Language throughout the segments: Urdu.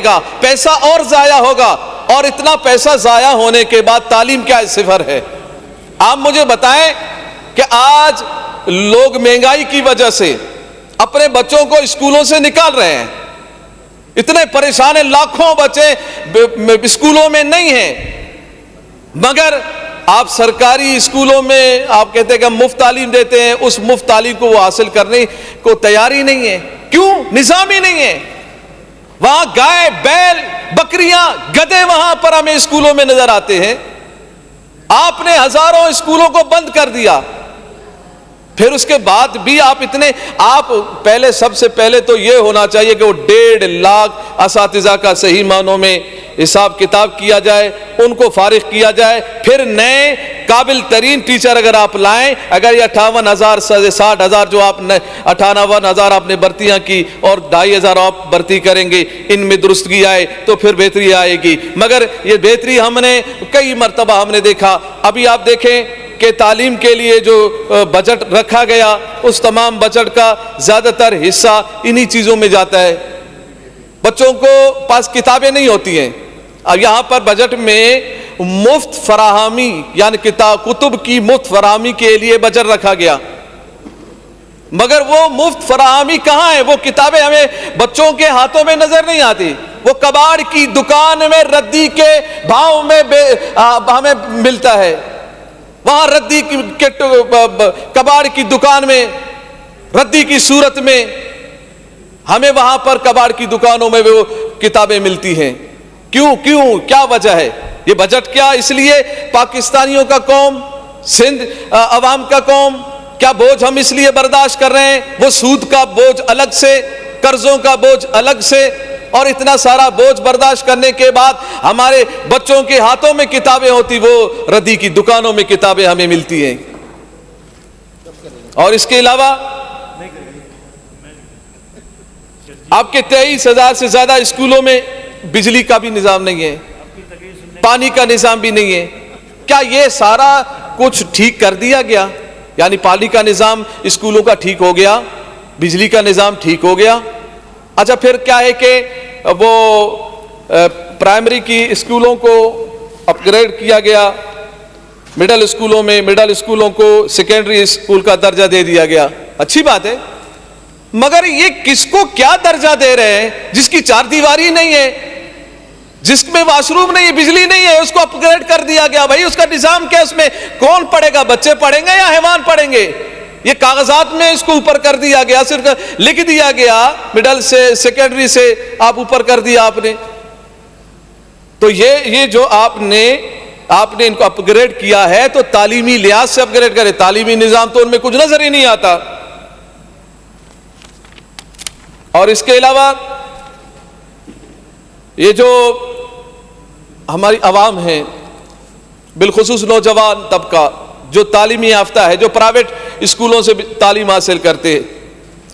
گا، پیسہ اور ضائع ہوگا، اور اتنا پیسہ ضائع ہونے کے بعد تعلیم کیا صفر ہے؟ آپ مجھے بتائیں کہ آج لوگ مہنگائی کی وجہ سے اپنے بچوں کو اسکولوں سے نکال رہے ہیں، اتنے پریشان ہیں، لاکھوں بچے اسکولوں میں نہیں ہیں، مگر آپ سرکاری اسکولوں میں آپ کہتے ہیں کہ ہم مفت تعلیم دیتے ہیں، اس مفت تعلیم کو وہ حاصل کرنے کو تیاری نہیں ہے۔ کیوں؟ نظام ہی نہیں ہے۔ وہاں گائے، بیل، بکریاں، گدھے وہاں پر ہمیں اسکولوں میں نظر آتے ہیں۔ آپ نے ہزاروں اسکولوں کو بند کر دیا، پھر اس کے بعد بھی آپ پہلے، سب سے پہلے تو یہ ہونا چاہیے کہ وہ 1.5 لاکھ اساتذہ کا صحیح معنوں میں حساب کتاب کیا جائے، ان کو فارغ کیا جائے، پھر نئے قابل ترین ٹیچر اگر آپ لائیں، اگر یہ 58,000 سے 60,000 جو آپ نے 58,000 آپ نے بھرتیاں کی اور 2,500 آپ بھرتی کریں گے، ان میں درستگی آئے تو پھر بہتری آئے گی۔ مگر یہ بہتری ہم نے کئی مرتبہ ہم نے دیکھا۔ ابھی آپ دیکھیں کہ تعلیم کے لیے جو بجٹ رکھا گیا، اس تمام بجٹ کا زیادہ تر حصہ انہی چیزوں میں جاتا ہے۔ بچوں کو پاس کتابیں نہیں ہوتی ہیں، اور یہاں پر بجٹ میں مفت فراہمی یعنی کتب کی مفت فراہمی کے لیے بجٹ رکھا گیا، مگر وہ مفت فراہمی کہاں ہے؟ وہ کتابیں ہمیں بچوں کے ہاتھوں میں نظر نہیں آتی، وہ کباڑ کی دکان میں ردی کے بھاؤ میں ہمیں ملتا ہے۔ وہاں ردی کے کباڑ کی دکان میں ردی کی صورت میں ہمیں وہاں پر کباڑ کی دکانوں میں وہ کتابیں ملتی ہیں۔ کیوں کیا وجہ ہے؟ یہ بجٹ کیا اس لیے پاکستانیوں کا قوم، سندھ عوام کا قوم کیا بوجھ ہم اس لیے برداشت کر رہے ہیں؟ وہ سود کا بوجھ الگ سے، قرضوں کا بوجھ الگ سے، اور اتنا سارا بوجھ برداشت کرنے کے بعد ہمارے بچوں کے ہاتھوں میں کتابیں ہوتی، وہ ردی کی دکانوں میں کتابیں ہمیں ملتی ہیں۔ اور اس کے علاوہ آپ کے 23,000 سے زیادہ اسکولوں میں بجلی کا بھی نظام نہیں ہے، پانی کا نظام بھی نہیں ہے۔ کیا یہ سارا کچھ ٹھیک کر دیا گیا؟ یعنی پانی کا نظام اسکولوں کا ٹھیک ہو گیا، بجلی کا نظام ٹھیک ہو گیا۔ اچھا پھر کیا ہے کہ وہ پرائمری کی اسکولوں کو اپ گریڈ کیا گیا، مڈل اسکولوں کو سیکنڈری اسکول کا درجہ دے دیا گیا، اچھی بات ہے، مگر یہ کس کو کیا درجہ دے رہے ہیں؟ جس کی چار دیواری نہیں ہے، جس میں واش روم نہیں ہے، بجلی نہیں ہے، اس کو اپ گریڈ کر دیا گیا۔ بھائی اس کا نظام کیا؟ اس میں کون پڑھے گا؟ بچے پڑھیں گے یا حیوان پڑھیں گے؟ یہ کاغذات میں اس کو اوپر کر دیا گیا، صرف لکھ دیا گیا، مڈل سے سیکنڈری سے آپ اوپر کر دیا آپ نے۔ تو یہ جو آپ نے ان کو اپ گریڈ کیا ہے تو تعلیمی لحاظ سے اپ گریڈ کرے، تعلیمی نظام تو ان میں کچھ نظر ہی نہیں آتا۔ اور اس کے علاوہ یہ جو ہماری عوام ہے، بالخصوص نوجوان طبقہ جو تعلیمی یافتہ ہے، جو پرائیویٹ اسکولوں سے تعلیم حاصل کرتے ہیں،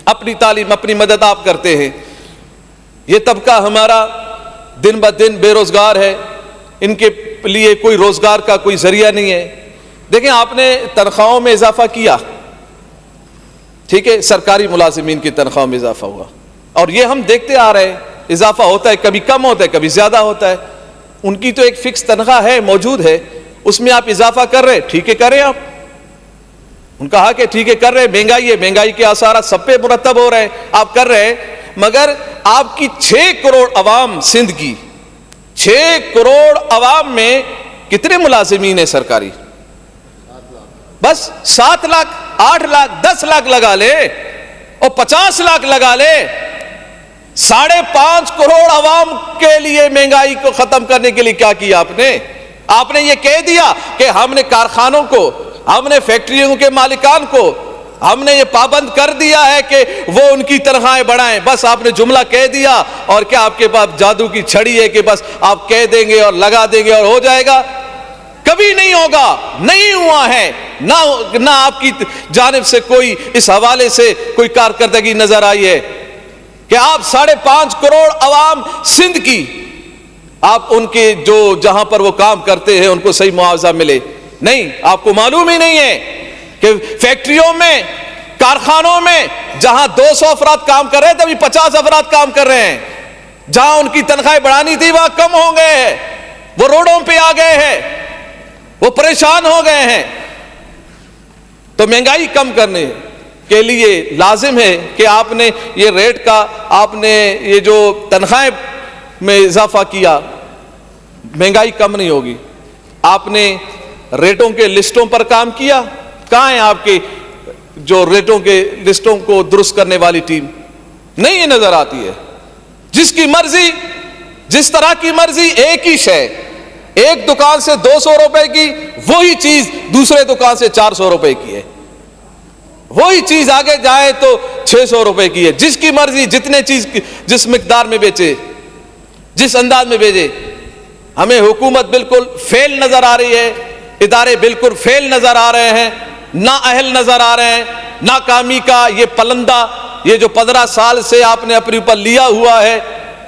اپنی تعلیم اپنی مدد آپ کرتے ہیں، یہ طبقہ ہمارا دن بہ دن بے روزگار ہے، ان کے لیے کوئی روزگار کا کوئی ذریعہ نہیں ہے۔ دیکھیں آپ نے تنخواہوں میں اضافہ کیا، ٹھیک ہے، سرکاری ملازمین کی تنخواہوں میں اضافہ ہوا، اور یہ ہم دیکھتے آ رہے ہیں، اضافہ ہوتا ہے، کبھی کم ہوتا ہے، کبھی زیادہ ہوتا ہے۔ ان کی تو ایک فکس تنخواہ ہے، موجود ہے، اس میں آپ اضافہ کر رہے، ٹھیک ہے کریں آپ، ان کا حق ہے، ٹھیک ہے کر رہے، مہنگائی ہے، مہنگائی کے آثارات سب پہ مرتب ہو رہے ہیں، آپ کر رہے ہیں، مگر آپ کی 6 کروڑ عوام سندھ کی 6 کروڑ عوام میں کتنے ملازمین ہیں سرکاری؟ بس 7 لاکھ 8 لاکھ 10 لاکھ لگا لے اور 50 لاکھ لگا لے، 5.5 کروڑ عوام کے لیے مہنگائی کو ختم کرنے کے لیے کیا کیا آپ نے یہ کہہ دیا کہ ہم نے کارخانوں کو، ہم نے فیکٹریوں کے مالکان کو ہم نے یہ پابند کر دیا ہے کہ وہ ان کی تنخواہیں بڑھائیں، بس آپ نے جملہ کہہ دیا، اور کیا آپ کے پاس جادو کی چھڑی ہے کہ بس آپ کہہ دیں گے اور لگا دیں گے اور ہو جائے گا؟ کبھی نہیں ہوگا، نہیں ہوا ہے، نہ آپ کی جانب سے کوئی اس حوالے سے کوئی کارکردگی نظر آئی ہے کہ آپ 5.5 کروڑ عوام سندھ کی، آپ ان کے جو جہاں پر وہ کام کرتے ہیں ان کو صحیح معاوضہ ملے۔ نہیں، آپ کو معلوم ہی نہیں ہے کہ فیکٹریوں میں، کارخانوں میں جہاں 200 افراد کام کر رہے ہیں تبھی 50 افراد کام کر رہے ہیں، جہاں ان کی تنخواہیں بڑھانی تھی وہاں کم ہو گئے ہیں، وہ روڈوں پہ آ گئے ہیں، وہ پریشان ہو گئے ہیں۔ تو مہنگائی کم کرنے کے لیے لازم ہے کہ آپ نے یہ ریٹ کا، آپ نے یہ جو تنخواہیں میں اضافہ کیا، مہنگائی کم نہیں ہوگی۔ آپ نے ریٹوں کے لسٹوں پر کام کیا، کہاں ہیں آپ کے جو ریٹوں کے لسٹوں کو درست کرنے والی ٹیم؟ نہیں یہ نظر آتی ہے۔ جس کی مرضی، جس طرح کی مرضی، ایک ہی شے ایک دکان سے 200 روپے کی، وہی چیز دوسرے دکان سے 400 روپے کی ہے، وہی چیز آگے جائے تو 600 روپے کی ہے۔ جس کی مرضی جتنے چیز جس مقدار میں بیچے، جس انداز میں بیچے۔ ہمیں حکومت بالکل فیل نظر آ رہی ہے، ادارے بالکل فیل نظر آ رہے ہیں، نااہل نظر آ رہے ہیں۔ ناکامی کا یہ پلندہ، یہ جو 15 سال سے آپ نے اپنے اوپر لیا ہوا ہے،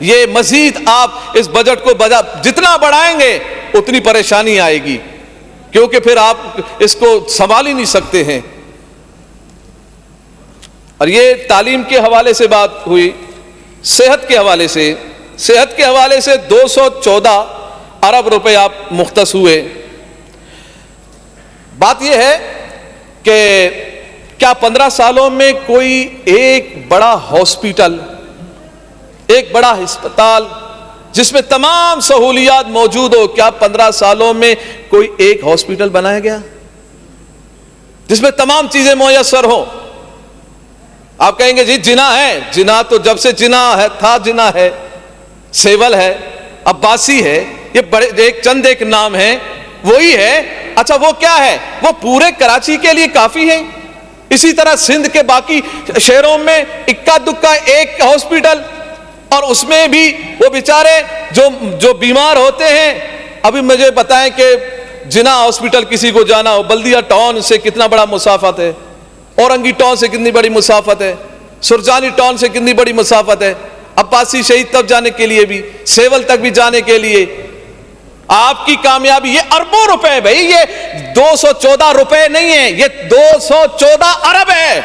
یہ مزید آپ اس بجٹ کو جتنا بڑھائیں گے اتنی پریشانی آئے گی، کیونکہ پھر آپ اس کو سنبھال ہی نہیں سکتے ہیں۔ اور یہ تعلیم کے حوالے سے بات ہوئی، صحت کے حوالے سے 214 ارب روپے آپ مختص ہوئے۔ بات یہ ہے کہ کیا 15 سالوں میں کوئی ایک بڑا ہاسپٹل، ایک بڑا ہسپتال جس میں تمام سہولیات موجود ہو، کیا 15 سالوں میں کوئی ایک ہاسپٹل بنایا گیا جس میں تمام چیزیں میسر ہوں؟ آپ کہیں گے جی جنا ہے، جنا تو جب سے جنا ہے تھا، جنا ہے، سیول ہے، عباسی ہے، یہ بڑے ایک نام ہے، وہی ہے۔ اچھا وہ کیا ہے؟ وہ پورے کراچی کے لیے کافی ہے۔ اسی طرح سندھ کے باقی شہروں میں اکا دکا ایک ہاسپٹل، اور اس میں بھی وہ بیچارے جو بیمار ہوتے ہیں۔ ابھی مجھے بتائیں کہ جنا ہاسپٹل کسی کو جانا ہو، بلدیہ ٹاؤن سے کتنا بڑا مسافت ہے، اورنگی ٹاؤن سے کتنی بڑی مسافت ہے، سرجانی ٹاؤن سے کتنی بڑی مسافت ہے، عباسی شہید تک جانے کے لیے بھی، سیول تک بھی جانے کے لیے۔ آپ کی کامیابی، یہ اربوں روپے ہے بھائی، یہ 214 روپے نہیں ہے، یہ 214 ارب ہے۔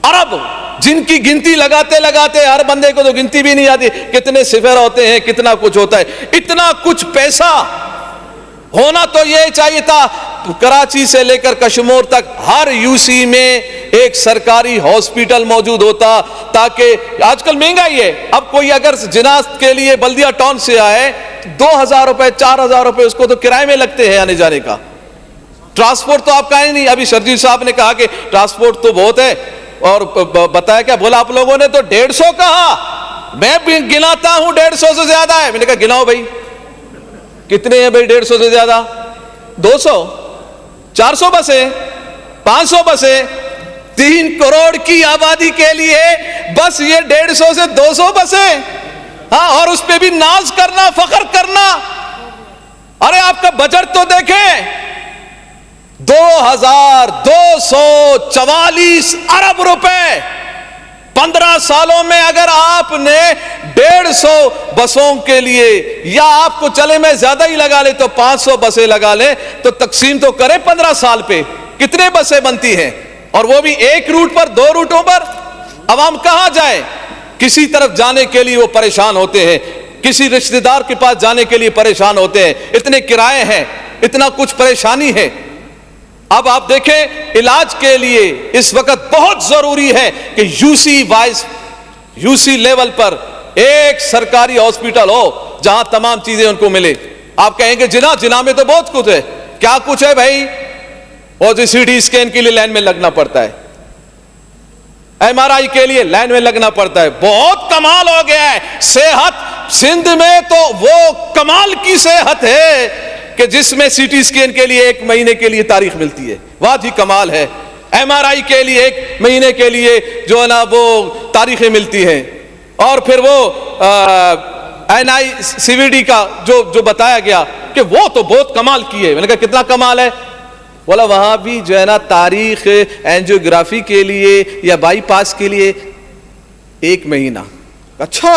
ارب جن کی گنتی لگاتے لگاتے ہر بندے کو تو گنتی بھی نہیں آتی، کتنے صفر ہوتے ہیں، کتنا کچھ ہوتا ہے۔ اتنا کچھ پیسہ ہونا تو یہ چاہیے تھا کراچی سے لے کر کشمور تک ہر یوسی میں ایک سرکاری ہاسپٹل موجود ہوتا، تاکہ آج کل مہنگائی ہے، اب کوئی اگر جناز کے لیے بلدیہ ٹاؤن سے آئے 2000 روپے 4000 روپے اس کو تو کرائے میں لگتے ہیں آنے جانے کا۔ ٹرانسپورٹ تو آپ کا ہی نہیں۔ ابھی شرجیل صاحب نے کہا کہ ٹرانسپورٹ تو بہت ہے، اور بتایا کیا بولا آپ لوگوں نے؟ تو 150 کہا، میں بھی گناتا ہوں 150 سے زیادہ ہے۔ میں نے کہا گناؤ بھائی کتنے ہیں بھائی 150 سے زیادہ؟ 200، 400 بسیں، 500 بسیں، 3 کروڑ کی آبادی کے لیے بس یہ 150 سے 200 بسیں، ہاں، اور اس پہ بھی ناز کرنا، فخر کرنا۔ ارے آپ کا بجٹ تو دیکھیں، 2244 ارب روپے 15 سالوں میں۔ اگر آپ نے 150 بسوں کے لیے، یا آپ کو چلے میں زیادہ ہی لگا لے تو 500 بسیں لگا لیں، تو تقسیم تو کریں 15 سال پہ کتنے بسیں بنتی ہیں، اور وہ بھی ایک روٹ پر، 2 روٹوں پر۔ عوام کہاں جائے؟ کسی طرف جانے کے لیے وہ پریشان ہوتے ہیں، کسی رشتہ دار کے پاس جانے کے لیے پریشان ہوتے ہیں، اتنے کرائے ہیں، اتنا کچھ پریشانی ہے۔ اب آپ دیکھیں علاج کے لیے اس وقت بہت ضروری ہے کہ یوسی لیول پر ایک سرکاری ہاسپٹل ہو جہاں تمام چیزیں ان کو ملے۔ آپ کہیں گے جنا میں تو بہت کچھ ہے۔ کیا کچھ ہے بھائی؟ اور جو سی ٹی اسکین کے لیے لائن میں لگنا پڑتا ہے، ایم آر آئی کے لیے لائن میں لگنا پڑتا ہے۔ بہت کمال ہو گیا ہے صحت سندھ میں، تو وہ کمال کی صحت ہے کہ جس میں سی ٹی اسکین کے لیے 1 مہینے کے لیے تاریخ ملتی ہے، واہ جی کمال ہے۔ ایم آر آئی کے لیے 1 مہینے کے لیے جو ہے نا وہ تاریخیں ملتی ہیں، اور پھر وہ این آئی سی وی ڈی کا جو بتایا گیا کہ وہ تو بہت کمال کی ہے۔ میں نے کہا کتنا کمال ہے؟ بولا وہاں بھی جو ہے نا تاریخ اینجیوگرافی کے لیے یا بائی پاس کے لیے 1 مہینہ۔ اچھا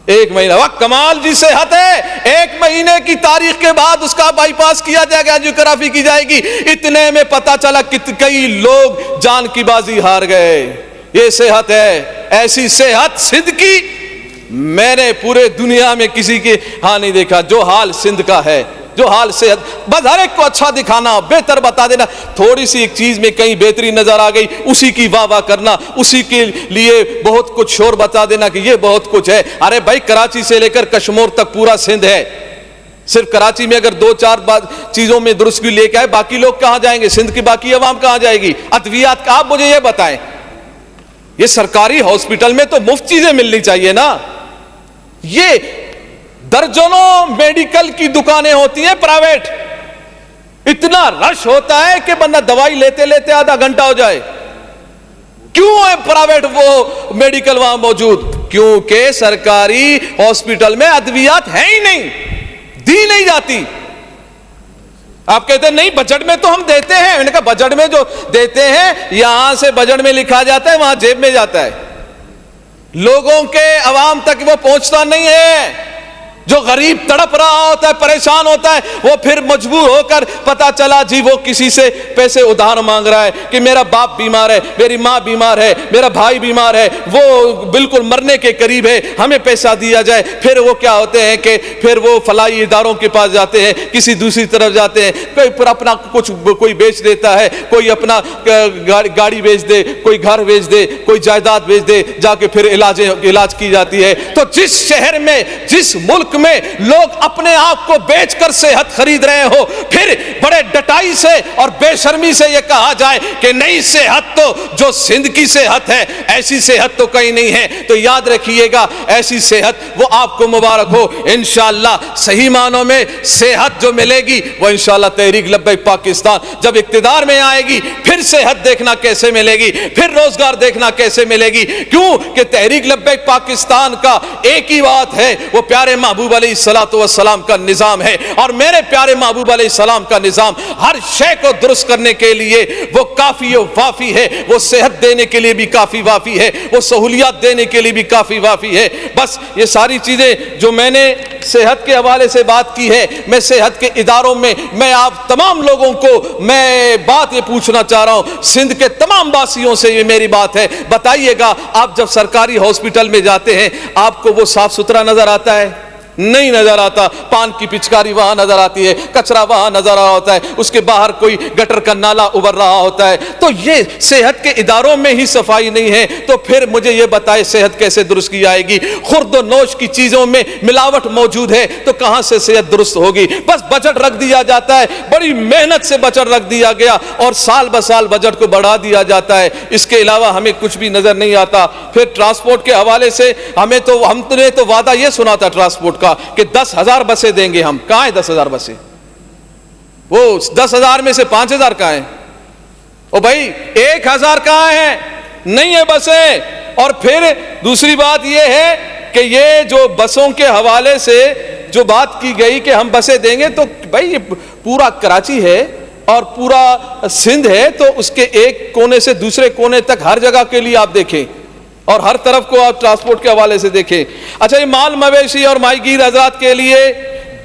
1 مہینہ، واہ کمال جی صحت ہے۔ 1 مہینے کی تاریخ کے بعد اس کا بائی پاس کیا جائے گا، اینجیوگرافی کی جائے گی۔ اتنے میں پتا چلا کہ کئی لوگ جان کی بازی ہار گئے۔ یہ صحت ہے، ایسی صحت سندھ کی میں نے پورے دنیا میں کسی کے ہاں نہیں دیکھا جو حال سندھ کا ہے، جو حال صحت، بس ہر ایک کو اچھا دکھانا، بہتر بتا دینا، تھوڑی سی ایک چیز میں کہیں بہتری نظر آ گئی اسی کی واہ واہ کرنا، اسی کے لیے بہت کچھ شور بتا دینا کہ یہ بہت کچھ ہے۔ ارے بھائی کراچی سے لے کر کشمور تک پورا سندھ ہے، صرف کراچی میں اگر دو چار چیزوں میں درستگی لے کے آئے باقی لوگ کہاں جائیں گے؟ سندھ کی باقی عوام کہاں جائے گی؟ ادویات کا آپ مجھے یہ بتائیں، یہ سرکاری ہاسپٹل میں تو مفت چیزیں ملنی چاہیے نا، یہ درجنوں میڈیکل کی دکانیں ہوتی ہیں پرائیویٹ، اتنا رش ہوتا ہے کہ بندہ دوائی لیتے لیتے آدھا گھنٹہ ہو جائے۔ کیوں ہے پرائیویٹ وہ میڈیکل وہاں موجود؟ کیونکہ سرکاری ہاسپٹل میں ادویات ہے ہی نہیں، دی نہیں جاتی۔ آپ کہتے ہیں نہیں بجٹ میں تو ہم دیتے ہیں، میں نے کہا بجٹ میں جو دیتے ہیں یہاں سے بجٹ میں لکھا جاتا ہے وہاں جیب میں جاتا ہے، لوگوں کے عوام تک وہ پہنچتا نہیں ہے۔ جو غریب تڑپ رہا ہوتا ہے، پریشان ہوتا ہے، وہ پھر مجبور ہو کر پتا چلا جی وہ کسی سے پیسے ادھار مانگ رہا ہے کہ میرا باپ بیمار ہے، میری ماں بیمار ہے، میرا بھائی بیمار ہے، وہ بالکل مرنے کے قریب ہے، ہمیں پیسہ دیا جائے۔ پھر وہ کیا ہوتے ہیں کہ پھر وہ فلاحی اداروں کے پاس جاتے ہیں، کسی دوسری طرف جاتے ہیں، کوئی اپنا کچھ کوئی بیچ دیتا ہے، کوئی اپنا گاڑی بیچ دے، کوئی گھر بیچ دے، کوئی جائیداد بیچ دے، جا کے پھر علاج کی جاتی ہے۔ تو جس شہر میں، جس ملک میں لوگ اپنے آپ کو بیچ کر صحت خرید رہے ہو، پھر بڑے ڈٹائی سے اور بے شرمی سے یہ کہا جائے کہ نئی صحت تو جو سندھ کی صحت ہے ایسی صحت تو کہیں نہیں ہے، تو یاد رکھیے گا ایسی صحت وہ آپ کو مبارک ہو۔ انشاءاللہ صحیح معنوں میں صحت جو ملے گی وہ انشاءاللہ تحریک لبیک پاکستان جب اقتدار میں آئے گی، پھر صحت دیکھنا کیسے ملے گی، پھر روزگار دیکھنا کیسے ملے گی۔ کیوں کہ تحریک لبیک پاکستان کا ایک ہی بات ہے، وہ پیارے محبوب علیہ السلام کا نظام ہے، اور میرے پیارے محبوب علیہ السلام کا نظام ہر شے کو درست کرنے کے لیے وہ کافی و وافی ہے، وہ صحت دینے کے لیے بھی کافی وافی ہے، وہ سہولیات دینے کے لیے بھی کافی وافی ہے۔ بس یہ ساری چیزیں جو میں نے صحت کے حوالے سے بات کی ہے، میں صحت کے اداروں میں میں آپ تمام لوگوں کو میں بات یہ پوچھنا چاہ رہا ہوں، سندھ کے تمام واسیوں سے یہ میری بات ہے، بتائیے گا آپ جب سرکاری ہاسپٹل میں جاتے ہیں آپ کو وہ صاف ستھرا نظر آتا ہے؟ نہیں نظر آتا۔ پان کی پچکاری وہاں نظر آتی ہے، کچرا وہاں نظر آ رہا ہوتا ہے، اس کے باہر کوئی گٹر کا نالا ابھر رہا ہوتا ہے۔ تو یہ صحت کے اداروں میں ہی صفائی نہیں ہے تو پھر مجھے یہ بتائے صحت کیسے درست کی جائے گی؟ خورد و نوش کی چیزوں میں ملاوٹ موجود ہے تو کہاں سے صحت درست ہوگی؟ بس بجٹ رکھ دیا جاتا ہے، بڑی محنت سے بجٹ رکھ دیا گیا اور سال بسال بجٹ کو بڑھا دیا جاتا ہے، اس کے علاوہ ہمیں کچھ بھی نظر نہیں آتا۔ پھر ٹرانسپورٹ کے حوالے سے ہم نے تو وعدہ یہ سنا تھا ٹرانسپورٹ کا کہ 10,000 بسیں دیں گے ہم، کہاں ہیں 10,000 بسیں؟ وہ 10,000 میں سے 5,000 کہاں ہیں؟ او بھائی 1,000 کہاں ہیں؟ نہیں ہے بسیں۔ اور پھر دوسری بات یہ ہے کہ یہ جو بسوں کے حوالے سے جو بات کی گئی کہ ہم بسیں دیں گے، تو بھائی یہ پورا کراچی ہے اور پورا سندھ ہے، تو اس کے ایک کونے سے دوسرے کونے تک ہر جگہ کے لیے آپ دیکھیں اور ہر طرف کو آپ ٹرانسپورٹ کے حوالے سے دیکھیں۔ اچھا یہ مال مویشی اور ماہی گیر حضرات کے لیے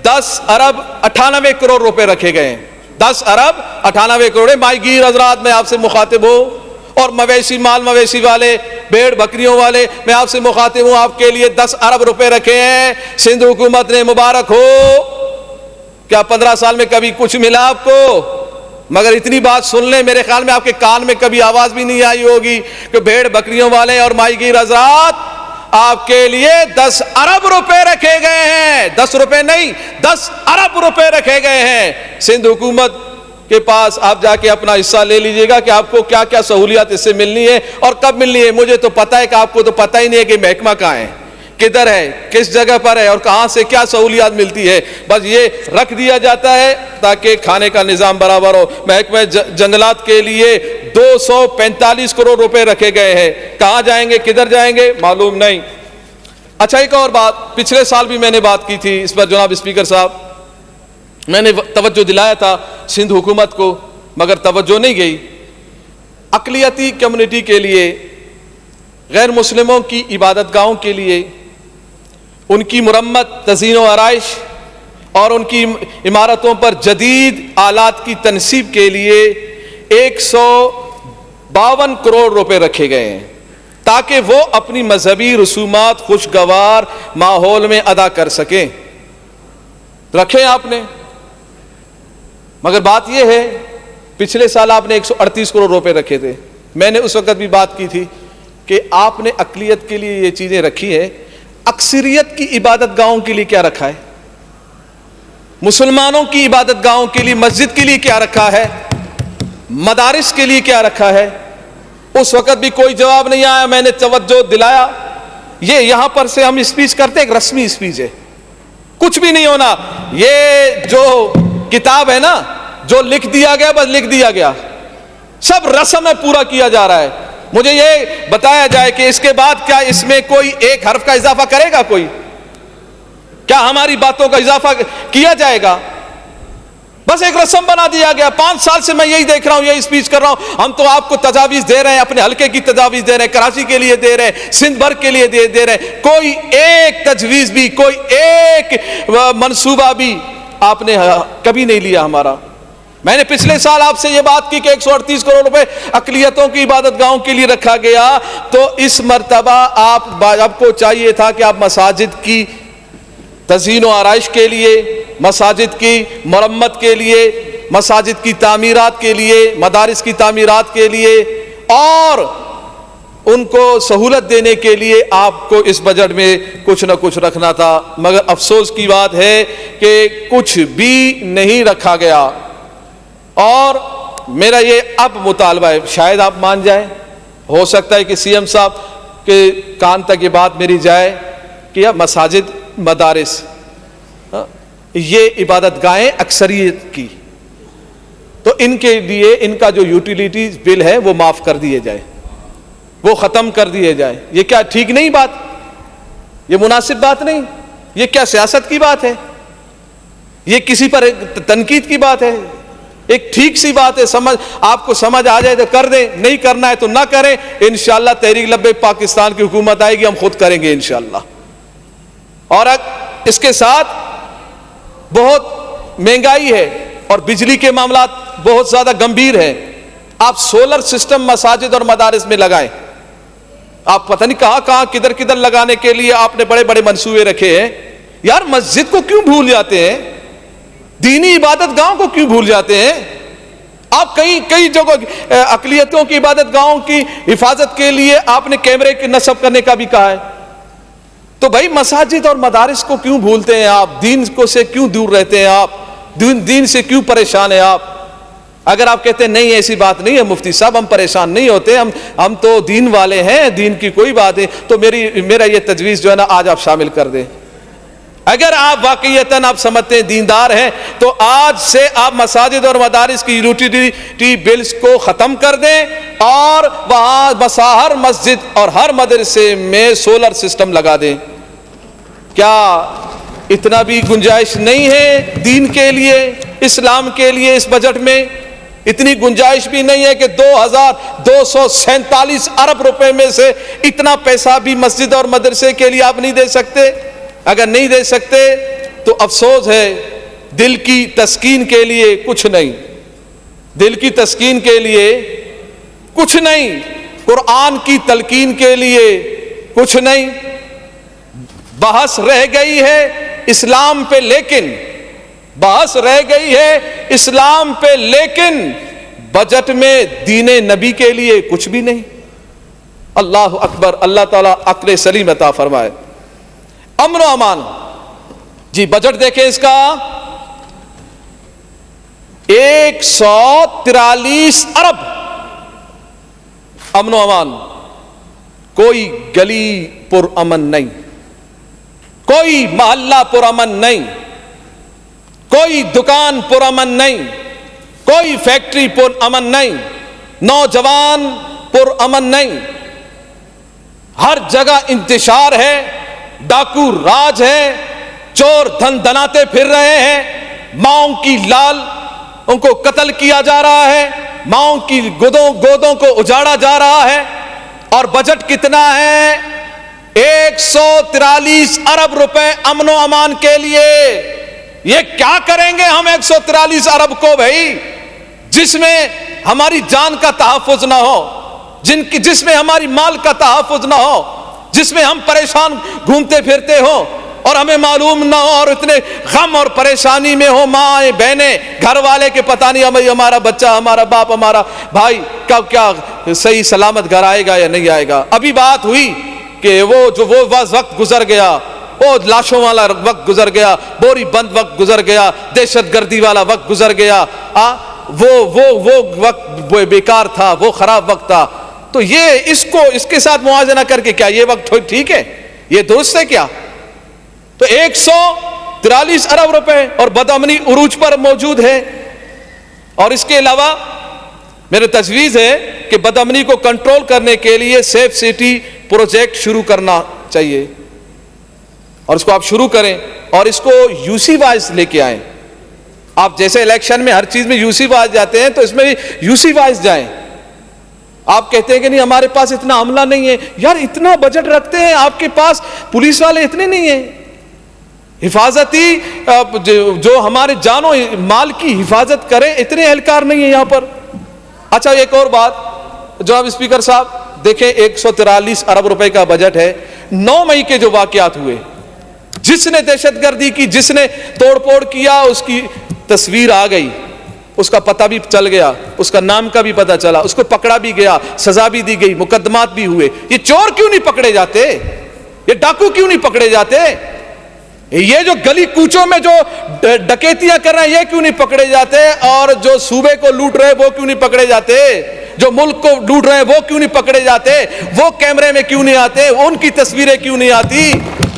10 ارب 98 کروڑ روپے رکھے گئے ہیں، 10 ارب 98 کروڑ۔ ماہی گیر حضرات میں آپ سے مخاطب ہوں اور مویشی مال مویشی والے بھیڑ بکریوں والے میں آپ سے مخاطب ہوں، آپ کے لیے 10 ارب روپے رکھے ہیں سندھ حکومت نے، مبارک ہو۔ کیا 15 سال میں کبھی کچھ ملا آپ کو؟ مگر اتنی بات سن لیں، میرے خیال میں آپ کے کان میں کبھی آواز بھی نہیں آئی ہوگی کہ بھیڑ بکریوں والے اور ماہی گیر حضرات آپ کے لیے 10 ارب روپے رکھے گئے ہیں، 10 روپے نہیں 10 ارب روپے رکھے گئے ہیں سندھ حکومت کے پاس۔ آپ جا کے اپنا حصہ لے لیجئے گا کہ آپ کو کیا کیا سہولیات اس سے ملنی ہے اور کب ملنی ہے۔ مجھے تو پتا ہے کہ آپ کو تو پتہ ہی نہیں ہے کہ محکمہ کہاں ہے، کدھر ہے، کس جگہ پر ہے اور کہاں سے کیا سہولیات ملتی ہے، بس یہ رکھ دیا جاتا ہے تاکہ کھانے کا نظام برابر ہو۔ محکمہ جنگلات کے لیے 245 کروڑ روپے رکھے گئے ہیں، کہاں جائیں گے کدھر جائیں گے معلوم نہیں۔ اچھا ایک اور بات، پچھلے سال بھی میں نے بات کی تھی اس پر جناب اسپیکر صاحب، میں نے توجہ دلایا تھا سندھ حکومت کو مگر توجہ نہیں گئی۔ اقلیتی کمیونٹی کے لیے، غیر مسلموں کی عبادت گاہوں کے لیے، ان کی مرمت، تزئین و آرائش اور ان کی عمارتوں پر جدید آلات کی تنصیب کے لیے 152 کروڑ روپے رکھے گئے ہیں۔ تاکہ وہ اپنی مذہبی رسومات خوشگوار ماحول میں ادا کر سکیں. رکھیں آپ نے. مگر بات یہ ہے پچھلے سال آپ نے 138 کروڑ روپے رکھے تھے. میں نے اس وقت بھی بات کی تھی کہ آپ نے اقلیت کے لیے یہ چیزیں رکھی ہیں, اکثریت کی عبادت گاہوں کے لیے کیا رکھا ہے؟ مسلمانوں کی عبادت گاہوں کے لیے, مسجد کے لیے کیا رکھا ہے؟ مدارس کے لیے کیا رکھا ہے؟ اس وقت بھی کوئی جواب نہیں آیا. میں نے توجہ دلایا, یہ یہاں پر سے ہم اسپیچ کرتے ہیں, ایک رسمی اسپیچ ہے, کچھ بھی نہیں ہونا. یہ جو کتاب ہے نا, جو لکھ دیا گیا بس لکھ دیا گیا, سب رسم میں پورا کیا جا رہا ہے. مجھے یہ بتایا جائے کہ اس کے بعد کیا اس میں کوئی ایک حرف کا اضافہ کرے گا؟ کوئی کیا ہماری باتوں کا اضافہ کیا جائے گا؟ بس ایک رسم بنا دیا گیا. 5 سال سے میں یہی دیکھ رہا ہوں, یہی اسپیچ کر رہا ہوں. ہم تو آپ کو تجاویز دے رہے ہیں, اپنے حلقے کی تجاویز دے رہے ہیں, کراچی کے لیے دے رہے ہیں, سندھ بھر کے لیے دے رہے ہیں. کوئی ایک تجویز بھی, کوئی ایک منصوبہ بھی آپ نے کبھی نہیں لیا ہمارا. میں نے پچھلے سال آپ سے یہ بات کی کہ 138 کروڑ روپے اقلیتوں کی عبادت گاہوں کے لیے رکھا گیا, تو اس مرتبہ آپ کو چاہیے تھا کہ آپ مساجد کی تزئین و آرائش کے لیے, مساجد کی مرمت کے لیے, مساجد کی تعمیرات کے لیے, مدارس کی تعمیرات کے لیے اور ان کو سہولت دینے کے لیے آپ کو اس بجٹ میں کچھ نہ کچھ رکھنا تھا. مگر افسوس کی بات ہے کہ کچھ بھی نہیں رکھا گیا. اور میرا یہ اب مطالبہ ہے, شاید آپ مان جائیں, ہو سکتا ہے کہ سی ایم صاحب کے کان تک یہ بات میری جائے کہ مساجد, مدارس, یہ عبادت گاہیں اکثریت کی, تو ان کے لیے ان کا جو یوٹیلیٹیز بل ہے وہ معاف کر دیے جائے, وہ ختم کر دیے جائے. یہ کیا ٹھیک نہیں بات؟ یہ مناسب بات نہیں. یہ کیا سیاست کی بات ہے؟ یہ کسی پر تنقید کی بات ہے؟ ایک ٹھیک سی بات ہے, سمجھ آپ کو سمجھ آ جائے تو کر دیں, نہیں کرنا ہے تو نہ کریں. انشاءاللہ تحریک لبیک پاکستان کی حکومت آئے گی, ہم خود کریں گے انشاءاللہ. اور اس کے ساتھ بہت مہنگائی ہے اور بجلی کے معاملات بہت زیادہ گمبھیر ہیں. آپ سولر سسٹم مساجد اور مدارس میں لگائیں. آپ پتہ نہیں کہاں کدھر کدھر لگانے کے لیے آپ نے بڑے بڑے منصوبے رکھے ہیں. یار مسجد کو کیوں بھول جاتے ہیں؟ دینی عبادت گاہوں کو کیوں بھول جاتے ہیں؟ آپ کئی جگہ اقلیتوں کی عبادت گاہوں کی حفاظت کے لیے آپ نے کیمرے نصب کرنے کا بھی کہا ہے. تو بھائی مساجد اور مدارس کو کیوں بھولتے ہیں آپ؟ دین کو سے کیوں دور رہتے ہیں آپ؟ دین سے کیوں پریشان ہیں آپ؟ اگر آپ کہتے ہیں نہیں ایسی بات نہیں ہے مفتی صاحب, ہم پریشان نہیں ہوتے, ہم تو دین والے ہیں, دین کی کوئی بات نہیں, تو میرا یہ تجویز جو ہے نا آج آپ شامل کر دیں. اگر آپ واقعیتاً آپ سمجھتے ہیں دیندار ہیں تو آج سے آپ مساجد اور مدارس کی یوٹیلیٹی بلز کو ختم کر دیں اور وہاں ہر مسجد اور ہر مدرسے میں سولر سسٹم لگا دیں. کیا اتنا بھی گنجائش نہیں ہے دین کے لیے, اسلام کے لیے اس بجٹ میں؟ اتنی گنجائش بھی نہیں ہے کہ 2247 ارب روپے میں سے اتنا پیسہ بھی مسجد اور مدرسے کے لیے آپ نہیں دے سکتے؟ اگر نہیں دے سکتے تو افسوس ہے, دل کی تسکین کے لیے کچھ نہیں, دل کی تسکین کے لیے کچھ نہیں, قرآن کی تلقین کے لیے کچھ نہیں. بحث رہ گئی ہے اسلام پہ, لیکن بحث رہ گئی ہے اسلام پہ, لیکن بجٹ میں دین نبی کے لیے کچھ بھی نہیں. اللہ اکبر, اللہ تعالیٰ عقل سلیم عطا فرمائے. امن و امان, جی بجٹ دیکھیں اس کا 143 ارب امن و امان. کوئی گلی پر امن نہیں, کوئی محلہ پر امن نہیں, کوئی دکان پر امن نہیں, کوئی فیکٹری پر امن نہیں, نوجوان پر امن نہیں. ہر جگہ انتشار ہے, ڈاکو راج ہے, چور دھن دناتے پھر رہے ہیں, ماؤں کی لال ان کو قتل کیا جا رہا ہے, ماؤں کی گودوں کو اجاڑا جا رہا ہے. اور بجٹ کتنا ہے؟ 143 ارب روپے امن و امان کے لیے. یہ کیا کریں گے ہم 143 ارب کو بھائی, جس میں ہماری جان کا تحفظ نہ ہو, جس میں ہماری مال کا تحفظ نہ ہو, جس میں ہم پریشان گھومتے پھرتے ہوں اور ہمیں معلوم نہ ہو, اور اتنے غم اور پریشانی میں ہو, ماں بہنیں گھر والے کے پتہ نہیں ہمارا بچہ, ہمارا باپ, ہمارا بھائی کب کیا صحیح سلامت گھر آئے گا یا نہیں آئے گا. ابھی بات ہوئی کہ وہ وقت گزر گیا, وہ لاشوں والا وقت گزر گیا, بوری بند وقت گزر گیا, دہشت گردی والا وقت گزر گیا. وہ وقت بیکار تھا, وہ خراب وقت تھا. تو یہ اس کے ساتھ موازنہ کر کے کیا یہ وقت ٹھیک ہے, یہ درست ہے کیا؟ تو 143 ارب روپے اور بدامنی عروج پر موجود ہے. اور اس کے علاوہ میرے تجویز ہے کہ بدامنی کو کنٹرول کرنے کے لیے سیف سٹی پروجیکٹ شروع کرنا چاہیے, اور اس کو آپ شروع کریں اور اس کو یو سی وائز لے کے آئیں. آپ جیسے الیکشن میں ہر چیز میں یو سی وائز جاتے ہیں تو اس میں بھی یو سی وائز جائیں. آپ کہتے ہیں کہ نہیں ہمارے پاس اتنا عملہ نہیں ہے, یار اتنا بجٹ رکھتے ہیں, آپ کے پاس پولیس والے اتنے نہیں ہیں, حفاظتی جو ہمارے جان و مال کی حفاظت کریں اتنے اہلکار نہیں ہیں یہاں پر. اچھا ایک اور بات جناب اسپیکر صاحب, دیکھیں 143 ارب روپے کا بجٹ ہے. 9 مئی کے جو واقعات ہوئے, جس نے دہشت گردی کی, جس نے توڑ پھوڑ کیا, اس کی تصویر آ گئی, اس کا پتہ بھی چل گیا, اس کا نام کا بھی پتہ چلا, اس کو پکڑا بھی گیا, سزا بھی دی گئی, مقدمات بھی ہوئے. یہ چور کیوں نہیں پکڑے جاتے, یہ ڈاکو کیوں نہیں پکڑے جاتے, یہ جو گلی کوچوں میں جو ڈکیتیاں کر رہے ہیں یہ کیوں نہیں پکڑے جاتے, اور جو صوبے کو لوٹ رہے وہ کیوں نہیں پکڑے جاتے, جو ملک کو لوٹ رہے ہیں وہ کیوں نہیں پکڑے جاتے, وہ کیمرے میں کیوں نہیں آتے, ان کی تصویریں کیوں نہیں آتی,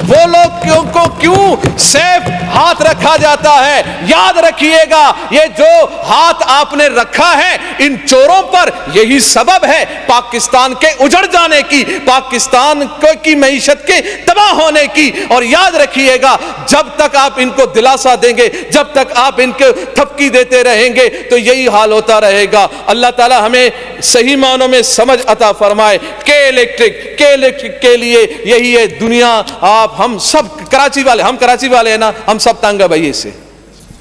وہ لوگ کو کیوں سیف ہاتھ رکھا جاتا ہے. یاد رکھیے گا یہ جو ہاتھ آپ نے رکھا ہے ان چوروں پر, یہی سبب ہے پاکستان کے اجڑ جانے کی, پاکستان کی معیشت کے تباہ ہونے کی. اور یاد رکھیے گا جب تک آپ ان کو دلاسا دیں گے, جب تک آپ ان کو تھپکی دیتے رہیں گے تو یہی حال ہوتا رہے گا. اللہ تعالی ہمیں صحیح معنوں میں سمجھ عطا فرمائے. کے الیکٹرک کے لیے یہی ہے دنیا. آپ ہم سب کراچی والے ہیں نا, ہم سب تنگ ہے بھائی اس سے,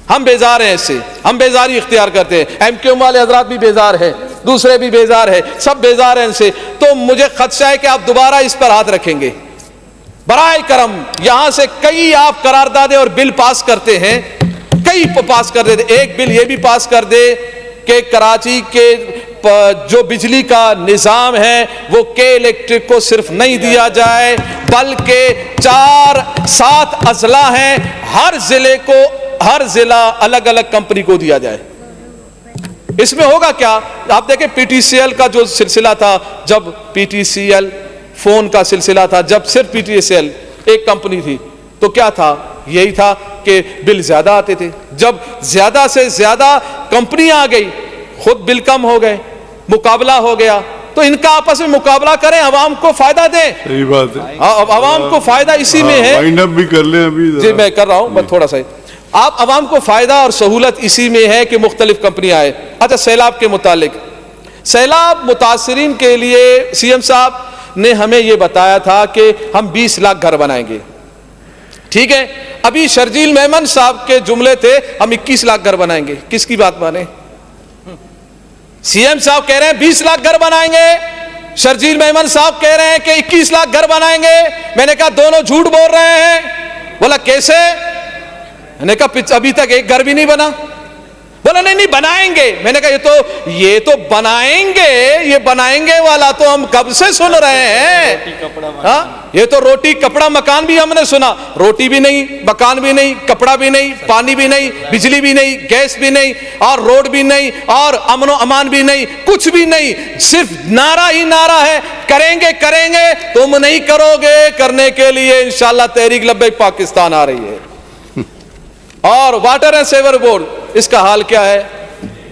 ہم بیزار ہیں اس سے, ہم بیزاری اختیار کرتے ہیں. ایم کیو ایم والے حضرات بھی بیزار ہیں, دوسرے بھی بیزار ہیں, سب بیزار ہیں ان سے. تو مجھے خدشہ ہے کہ آپ دوبارہ اس پر ہاتھ رکھیں گے. برائے کرم یہاں سے کئی آپ قراردادیں اور بل پاس کرتے ہیں, کئی پاس کر دیتے. ایک بل یہ بھی پاس کر دے کہ کراچی کے جو بجلی کا نظام ہے وہ کے الیکٹرک کو صرف نہیں دیا جائے, بلکہ 4-7 اضلاع ہیں, ہر ضلع الگ الگ کمپنی کو دیا جائے. اس میں ہوگا کیا, آپ دیکھیں پی ٹی سی ایل کا جو سلسلہ تھا, جب P T C L phone کا سلسلہ تھا, جب صرف پی ٹی سی ایل ایک کمپنی تھی, تو کیا تھا, یہی تھا کہ بل زیادہ آتے تھے. جب زیادہ سے زیادہ کمپنیاں آ گئی, خود بل کم ہو گئے, مقابلہ ہو گیا. تو ان کا آپس میں مقابلہ کریں, عوام کو فائدہ دیں. صحیح بات ہے, عوام کو فائدہ اسی میں ہے. وائنڈ اپ بھی کر لیں ابھی. جی میں کر رہا ہوں, بس تھوڑا سا. آپ عوام کو فائدہ اور سہولت اسی میں ہے کہ مختلف کمپنیاں آئے. اچھا سیلاب کے متعلق, سیلاب متاثرین کے لیے سی ایم صاحب نے ہمیں یہ بتایا تھا کہ ہم 20 لاکھ گھر بنائیں گے. ٹھیک ہے, ابھی شرجیل میمن صاحب کے جملے تھے ہم 21 لاکھ گھر بنائیں گے. کس کی بات مانیں, سی ایم صاحب کہہ رہے ہیں 20 لاکھ گھر بنائیں گے, شرجیل میمن صاحب کہہ رہے ہیں کہ 21 لاکھ گھر بنائیں گے. میں نے کہا دونوں جھوٹ بول رہے ہیں. بولا کیسے, میں نے کہا ابھی تک ایک گھر بھی نہیں بنا. بولا نہیں بنائیں گے. میں نے کہا یہ تو بنائیں گے, یہ بنائیں گے والا تو ہم کب سے سن رہے ہیں. یہ تو روٹی کپڑا مکان بھی ہم نے سنا, روٹی بھی نہیں, مکان بھی نہیں, کپڑا بھی نہیں, پانی بھی نہیں, بجلی بھی نہیں, گیس بھی نہیں, اور روڈ بھی نہیں, اور امن و امان بھی نہیں, کچھ بھی نہیں. صرف نعرہ ہی نعرہ ہے, کریں گے. تم نہیں کرو گے, کرنے کے لیے انشاءاللہ تحریک لبیک پاکستان آ رہی ہے. اور واٹر اینڈ سیور بورڈ, اس کا حال کیا ہے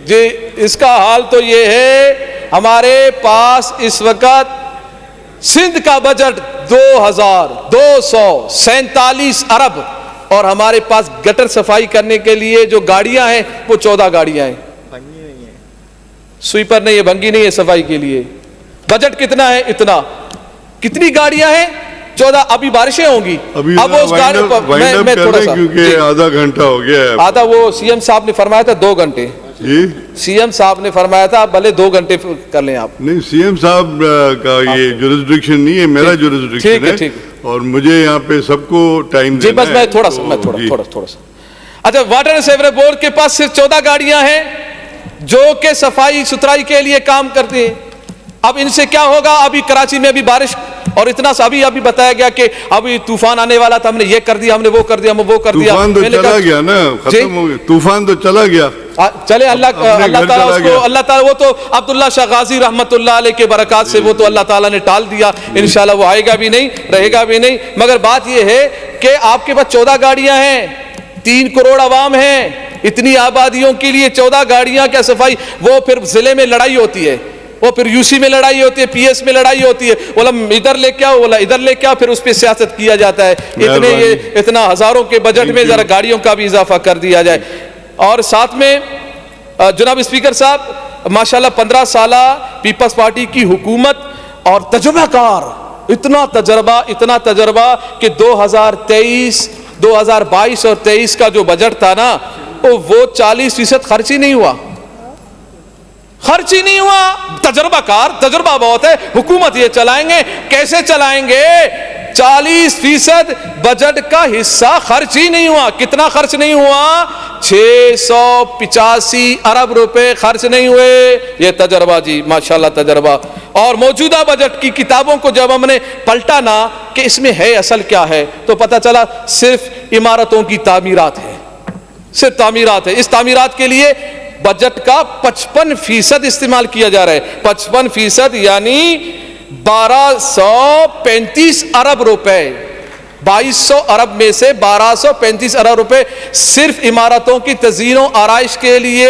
جی؟ اس کا حال تو یہ ہے, ہمارے پاس اس وقت سندھ کا بجٹ 2247 ارب, اور ہمارے پاس گٹر صفائی کرنے کے لیے جو گاڑیاں ہیں وہ 14 گاڑیاں ہیں. سویپر نہیں ہے, بھنگی نہیں ہے صفائی کے لیے. بجٹ کتنا ہے, اتنا. کتنی گاڑیاں ہیں, 14. ابھی بارشیں ہوں گی, اب اس گاڑی پر میں تھوڑا سا, کیونکہ آدھا گھنٹہ ہو گیا ہے. آدھا وہ سی ایم صاحب نے فرمایا تھا 2 گھنٹے, جی سی ایم صاحب نے فرمایا تھا آپ بھلے 2 گھنٹے کر لیں آپ. نہیں, سی ایم صاحب کا یہ جورسڈکشن نہیں ہے, میرا جورسڈکشن ہے, اور مجھے یہاں پہ سب کو ٹائم جی بس میں تھوڑا سا اچھا, واٹر اینڈ سیوریج بورڈ کے پاس صرف 14 گاڑیاں ہیں جو کہ صفائی ستھرائی کے لیے کام کرتے ہیں. اب ان سے کیا ہوگا؟ ابھی کراچی میں ابھی بارش اور اتنا سا ابھی بتایا گیا کہ ابھی طوفان آنے والا تھا, ہم نے یہ کر دیا, ہم نے وہ کر دیا, ہم وہ کر دیا. طوفان تو چلا گیا نا, ختم ہو گیا طوفان تو چلا گیا. چلے اللہ تعالیٰ اس کو, اللہ تعالیٰ وہ تو عبداللہ شاہ غازی رحمت اللہ علیہ کے برکات سے وہ تو اللہ تعالیٰ نے ٹال دیا, انشاءاللہ وہ آئے گا بھی نہیں, رہے گا بھی نہیں. مگر بات یہ ہے کہ آپ کے پاس 14 گاڑیاں ہیں, 3 کروڑ عوام ہیں, اتنی آبادیوں کے لیے 14 گاڑیاں کیا صفائی؟ وہ پھر ضلع میں لڑائی ہوتی ہے, وہ پھر یو سی میں لڑائی ہوتی ہے, پی ایس میں لڑائی ہوتی ہے, بولا ادھر لے کے آؤ, بولا ادھر لے کے آؤ, پھر اس پہ سیاست کیا جاتا ہے. اتنا ہزاروں کے بجٹ میں ذرا گاڑیوں کا بھی اضافہ کر دیا جائے. اور ساتھ میں جناب اسپیکر صاحب ماشاءاللہ 15 سالہ پیپلز پارٹی کی حکومت اور تجربہ کار, اتنا تجربہ کہ 2022 اور 23 کا جو بجٹ تھا نا وہ 40% خرچ ہی نہیں ہوا, تجربہ کار, تجربہ بہت ہے. حکومت یہ چلائیں گے, کیسے چلائیں گے؟ 40% بجٹ کا حصہ خرچ ہی نہیں ہوا. کتنا خرچ نہیں ہوا؟ 685 ارب روپے خرچ نہیں ہوئے. یہ تجربہ جی ماشاءاللہ تجربہ. اور موجودہ بجٹ کی کتابوں کو جب ہم نے پلٹا نا کہ اس میں ہے اصل کیا ہے, تو پتہ چلا صرف عمارتوں کی تعمیرات ہے, صرف تعمیرات ہے. اس تعمیرات کے لیے بجٹ کا 55% استعمال کیا جا رہا ہے. 55% یعنی 1235 ارب روپے, 2200 ارب میں سے 1235 ارب روپے صرف عمارتوں کی تزئین و آرائش کے لیے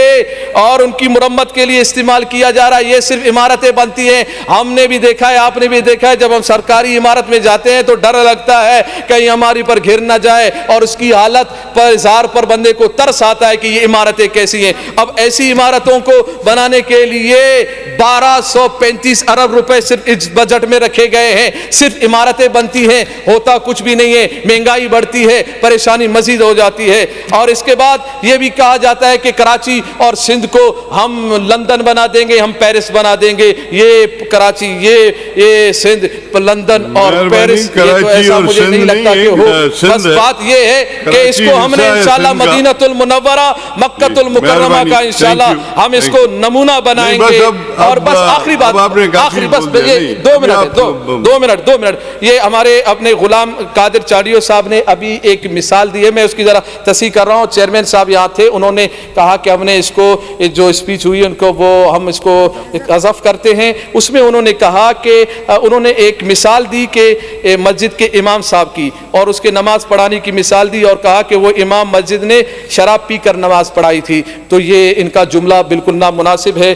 اور ان کی مرمت کے لیے استعمال کیا جا رہا ہے. یہ صرف عمارتیں بنتی ہیں. ہم نے بھی دیکھا ہے, آپ نے بھی دیکھا ہے, جب ہم سرکاری عمارت میں جاتے ہیں تو ڈر لگتا ہے کہیں ہماری پر گر نہ جائے, اور اس کی حالت پر اظہار پر بندے کو ترس آتا ہے کہ یہ عمارتیں کیسی ہیں. اب ایسی عمارتوں کو بنانے کے لیے 1235 ارب روپے صرف اس بجٹ میں رکھے گئے ہیں. صرف عمارتیں بنتی ہیں, ہوتا کچھ بھی نہیں ہے. مہنگائی بڑھتی ہے, پریشانی مزید ہو جاتی ہے. اور اس کے بعد یہ بھی کہا جاتا ہے کہ کراچی اور سندھ کو ہم لندن بنا دیں گے, ہم پیرس بنا دیں گے. یہ کراچی, یہ سندھ, لندن اور پیرس, یہ تو ایسا مجھے نہیں لگتا کہ ہو. بس بات یہ ہے کہ اس کو ہم نے انشاءاللہ مدینۃ المنورہ, مکۃ المکرمہ کا انشاءاللہ ہم اس کو نمونہ بنائیں گے. اور بس آخری بات, آخری بس 2 منٹ, یہ ہمارے اپنے غلام قادر چاڑیو صاحب نے ابھی ایک مثال دی ہے, میں اس کی ذرا تصحیح کر رہا ہوں. چیئرمین صاحب یہاں تھے, انہوں نے کہا کہ ہم نے اس کو جو اسپیچ ہوئی ان کو وہ ہم اس کو حذف کرتے ہیں. اس میں انہوں نے کہا کہ انہوں نے ایک مثال دی کہ مسجد کے امام صاحب کی, اور اس کے نماز پڑھانے کی مثال دی, اور کہا کہ وہ امام مسجد نے شراب پی کر نماز پڑھائی تھی. تو یہ ان کا جملہ بالکل نامناسب ہے,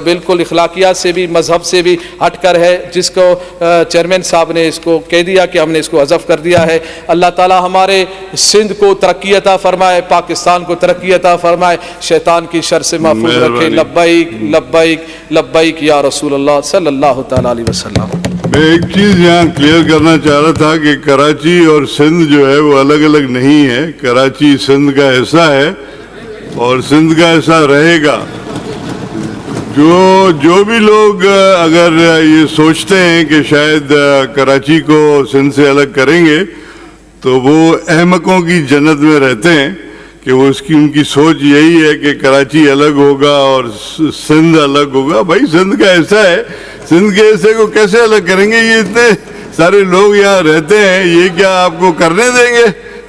بالکل اخلاقیات سے بھی مذہب سے بھی ہٹ کر ہے, جس کو چیئرمین صاحب نے اس کو کہہ دیا کہ ہم نے اس کو حذف کر دیا ہے. اللہ تعالی ہمارے سندھ کو ترقی عطا فرمائے, پاکستان کو ترقی عطا فرمائے, شیطان کی شر سے محفوظ رکھے. لبیک لبیک لبیک یا رسول اللہ صلی اللہ تعالی علیہ وسلم. میں ایک چیز یہاں کلیئر کرنا چاہ رہا تھا کہ کراچی اور سندھ جو ہے وہ الگ الگ نہیں ہے. کراچی سندھ کا حصہ ہے اور سندھ کا حصہ رہے گا. جو بھی لوگ اگر یہ سوچتے ہیں کہ شاید کراچی کو سندھ سے الگ کریں گے تو وہ احمقوں کی جنت میں رہتے ہیں, کہ وہ ان کی سوچ یہی ہے کہ کراچی الگ ہوگا اور سندھ الگ ہوگا. بھائی سندھ کا حصہ ہے, سندھ کے حصے کو کیسے الگ کریں گے؟ یہ اتنے سارے لوگ یہاں رہتے ہیں, یہ کیا آپ کو کرنے دیں گے؟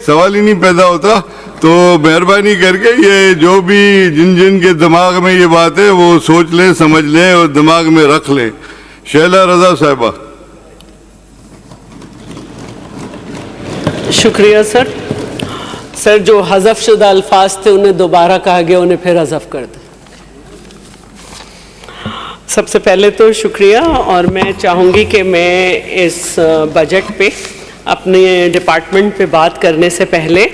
سوال ہی نہیں پیدا ہوتا. تو مہربانی کر کے یہ جو بھی جن کے دماغ میں یہ بات ہے وہ سوچ لیں, سمجھ لیں اور دماغ میں رکھ لیں. شیلا رضا صاحبہ. شکریہ سر, جو حذف شدہ الفاظ تھے انہیں دوبارہ کہا گیا, انہیں پھر حذف کر دیں. سب سے پہلے تو شکریہ, اور میں چاہوں گی کہ میں اس بجٹ پہ اپنے ڈپارٹمنٹ پہ بات کرنے سے پہلے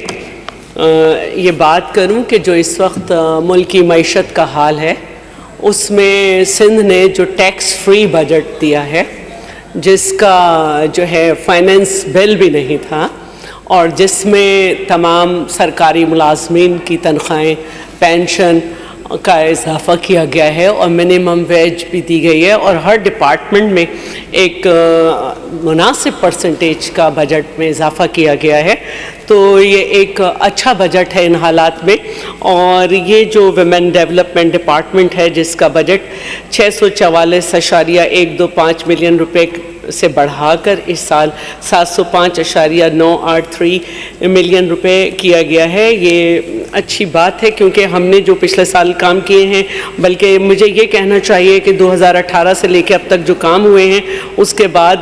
یہ بات کروں کہ جو اس وقت ملک کی معیشت کا حال ہے, اس میں سندھ نے جو ٹیکس فری بجٹ دیا ہے, جس کا جو ہے فائنینس بل بھی نہیں تھا, اور جس میں تمام سرکاری ملازمین کی تنخواہیں, پینشن کا اضافہ کیا گیا ہے اور منیمم ویج بھی دی گئی ہے اور ہر ڈپارٹمنٹ میں ایک مناسب پرسنٹیج کا بجٹ میں اضافہ کیا گیا ہے. تو یہ ایک اچھا بجٹ ہے ان حالات میں. اور یہ جو ویمن ڈیولپمنٹ ڈپارٹمنٹ ہے جس کا بجٹ 644.125 ملین روپے سے بڑھا کر اس سال 705.983 ملین روپے کیا گیا ہے، یہ اچھی بات ہے کیونکہ ہم نے جو پچھلے سال کام کیے ہیں، بلکہ مجھے یہ کہنا چاہیے کہ 2018 سے لے کے اب تک جو کام ہوئے ہیں اس کے بعد